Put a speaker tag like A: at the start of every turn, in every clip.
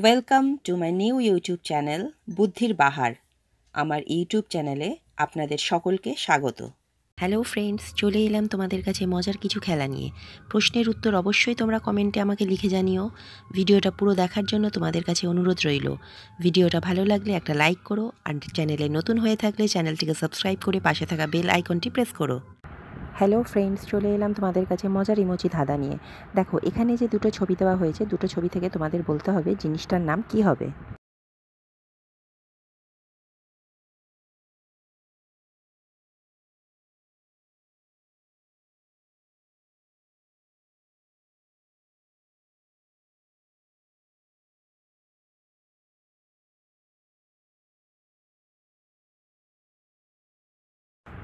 A: Welcome to my new YouTube channel বুদ্ধির বাহার। আমার YouTube চ্যানেলে আপনাদের সকলকে স্বাগত। হ্যালো ফ্রেন্ডস, চলে এলাম তোমাদের কাছে মজার কিছু খেলা নিয়ে। প্রশ্নের উত্তর অবশ্যই তোমরা কমেন্টে আমাকে লিখে জানিও। ভিডিওটা পুরো দেখার জন্য তোমাদের কাছে অনুরোধ রইল। ভিডিওটা ভালো লাগলে একটা লাইক করো, আর চ্যানেলে নতুন হয়ে থাকলে চ্যানেলটিকে সাবস্ক্রাইব করে পাশে থাকা বেল আইকনটি প্রেস করো। হ্যালো ফ্রেন্ডস, চলে এলাম তোমাদের কাছে মজার ইমোজি ধাঁধা নিয়ে। দেখো, এখানে যে দুটো ছবি দেওয়া হয়েছে, দুটো ছবি থেকে তোমাদের বলতে হবে জিনিসটার নাম কি হবে।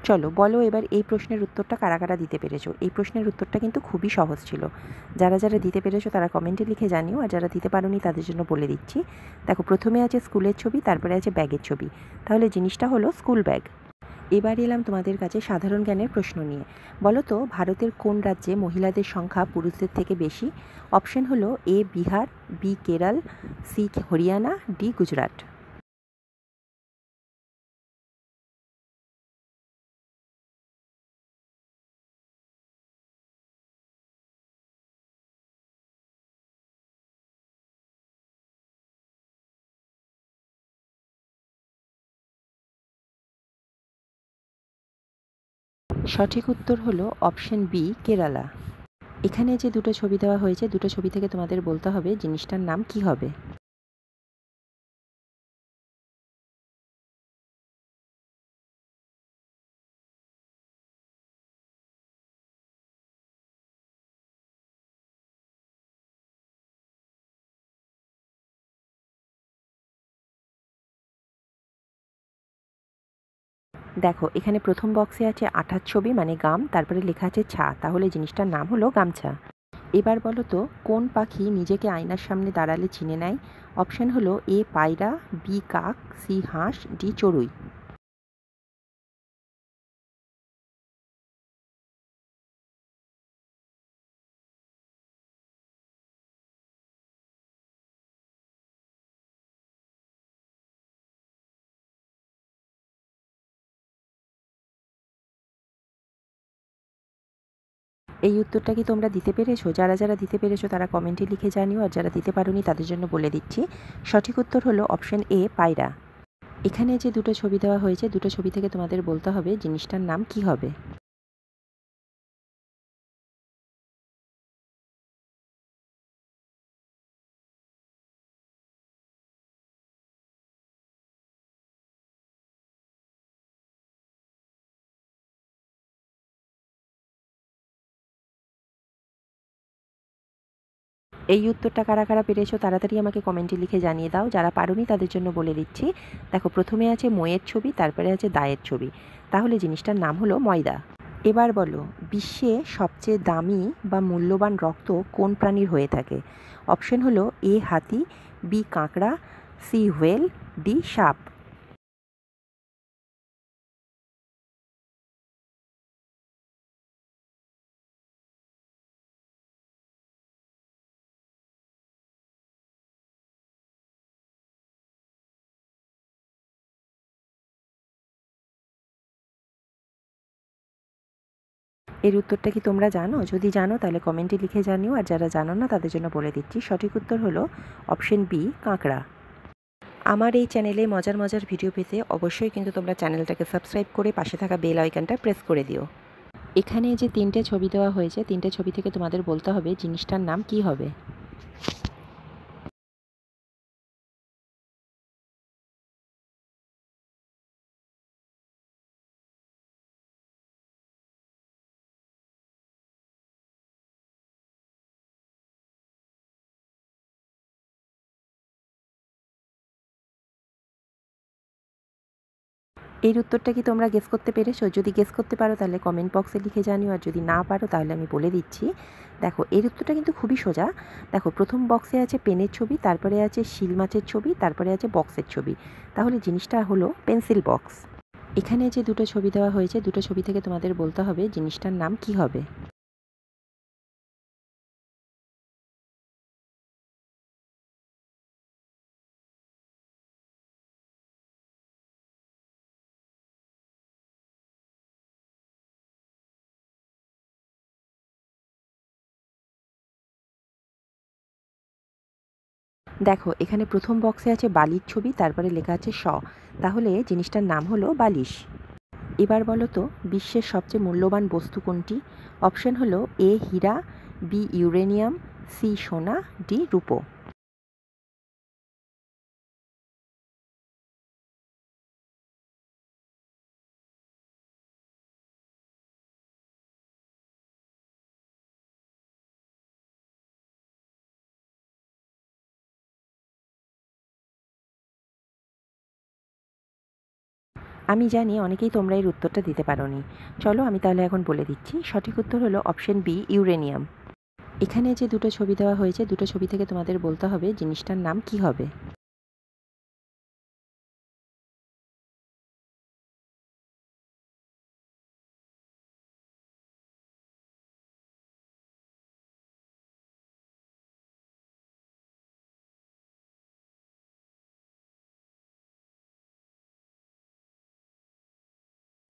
A: চলো বলো এবার এই প্রশ্নের উত্তরটা কারা কারা দিতে পেরেছো। এই প্রশ্নের উত্তরটা কিন্তু খুবই সহজ ছিল। যারা যারা দিতে পেরেছো তারা কমেন্টে লিখে জানিও, আর যারা দিতে পারোনি তাদের জন্য বলে দিচ্ছি। দেখো, প্রথমে আছে স্কুলের ছবি, তারপরে আছে ব্যাগের ছবি। তাহলে জিনিসটা হলো স্কুল ব্যাগ। এবার এলাম তোমাদের কাছে সাধারণ জ্ঞানের প্রশ্ন নিয়ে। বলো তো, ভারতের কোন রাজ্যে মহিলাদের সংখ্যা পুরুষদের থেকে বেশি? অপশন হলো A Bihar, B Kerala, C Haryana, D Gujarat. সঠিক উত্তর হলো অপশন বি কেরালা। এখানে যে দুটো ছবি দেওয়া হয়েছে, দুটো ছবি থেকে তোমাদের বলতে হবে জিনিসটার নাম কি হবে। দেখো, এখানে প্রথম বক্সে আছে আঠার ছবি মানে গাম, তারপরে লেখা আছে ছা, তাহলে জিনিসটার নাম হলো গামছা। এবার বলো তো, কোন পাখি নিজেকে আয়নার সামনে দাঁড়ালে চিনে নেয়? অপশন হলো এ পায়রা, বি কাক, সি হাঁস, ডি চড়ুই। এই উত্তরটা কি তোমরা দিতে পেরেছো? যারা যারা দিতে পেরেছো তারা কমেন্টে লিখে জানিও, আর যারা দিতে পারোনি তাদের জন্য বলে দিচ্ছি। সঠিক উত্তর হলো অপশন এ পায়রা। এখানে যে দুটো ছবি দেওয়া হয়েছে, দুটো ছবি থেকে তোমাদের বলতে হবে জিনিসটার নাম কি হবে। এই উত্তরটা কারা কারা পেরেছো তাড়াতাড়ি আমাকে কমেন্টে লিখে জানিয়ে দাও। যারা পারোনি তাদের জন্য বলে দিচ্ছি। দেখো, প্রথমে আছে ময়ের ছবি, তারপরে আছে দায়ের ছবি। তাহলে জিনিসটার নাম হলো ময়দা। এবার বলো, বিশ্বে সবচেয়ে দামি বা মূল্যবান রক্ত কোন প্রাণীর হয়ে থাকে? অপশন হলো এ হাতি, বি কাঁকড়া, সি হোয়েল, ডি সাপ। এর উত্তরটা কি তোমরা জানো? যদি জানো তাহলে কমেন্টে লিখে জানিও, আর যারা জানো না তাদের জন্য বলে দিচ্ছি। সঠিক উত্তর হলো অপশন বি কাঁকড়া। আমার এই চ্যানেলে মজার মজার ভিডিও পেতে অবশ্যই কিন্তু তোমরা চ্যানেলটাকে সাবস্ক্রাইব করে পাশে থাকা বেল আইকনটা প্রেস করে দিও। এখানে যে তিনটে ছবি দেওয়া হয়েছে, তিনটে ছবি থেকে তোমাদের বলতে হবে জিনিসটার নাম কি হবে। এর উত্তরটা কি তোমরা গেস করতে পেরেছো? যদি গেস করতে পারো তাহলে কমেন্ট বক্সে লিখে জানিও, আর যদি না পারো তাহলে আমি বলে দিচ্ছি। দেখো, এর উত্তরটা কিন্তু খুবই সোজা। দেখো, প্রথম বক্সে আছে পেনের ছবি, তারপরে আছে শিল মাছের ছবি, তারপরে আছে বক্সের ছবি। তাহলে জিনিসটা হলো পেন্সিল বক্স। এখানে যে দুটো ছবি দেওয়া হয়েছে, দুটো ছবি থেকে তোমাদের বলতে হবে জিনিসটার নাম কি হবে। দেখো এখানে প্রথম বক্সে আছে বালির ছবি, তারপরে লেখা আছে স, তাহলে জিনিসটার নাম হলো বালিশ। এবার বলো তো বিশ্বের সবচেয়ে মূল্যবান বস্তু কোনটি? অপশন হলো এ হীরা, বি ইউরেনিয়াম, সি সোনা, ডি রূপো। আমি জানি অনেকেই তোমরা এর উত্তরটা দিতে পারোনি। চলো আমি তাহলে এখন বলে দিচ্ছি, সঠিক উত্তর হলো অপশন বি ইউরেনিয়াম। এখানে যে দুটো ছবি দেওয়া হয়েছে, দুটো ছবি থেকে তোমাদের বলতে হবে জিনিসটার নাম কি হবে।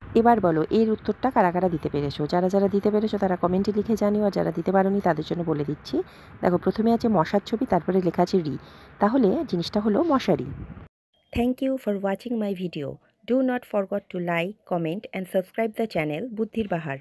A: এবার বলো এর উত্তরটা কারা কারা দিতে পেরেছো। যারা যারা দিতে পেরেছো তারা কমেন্টে লিখে জানিও, আর যারা দিতে পারোনি তাদের জন্য বলে দিচ্ছি। দেখো প্রথমে আছে মশার ছবি, তারপরে লেখা আছে রি, তাহলে জিনিসটা হলো মশারি। Thank you for watching my video. Do not forgot to like, comment and subscribe the channel বুদ্ধির বাহার।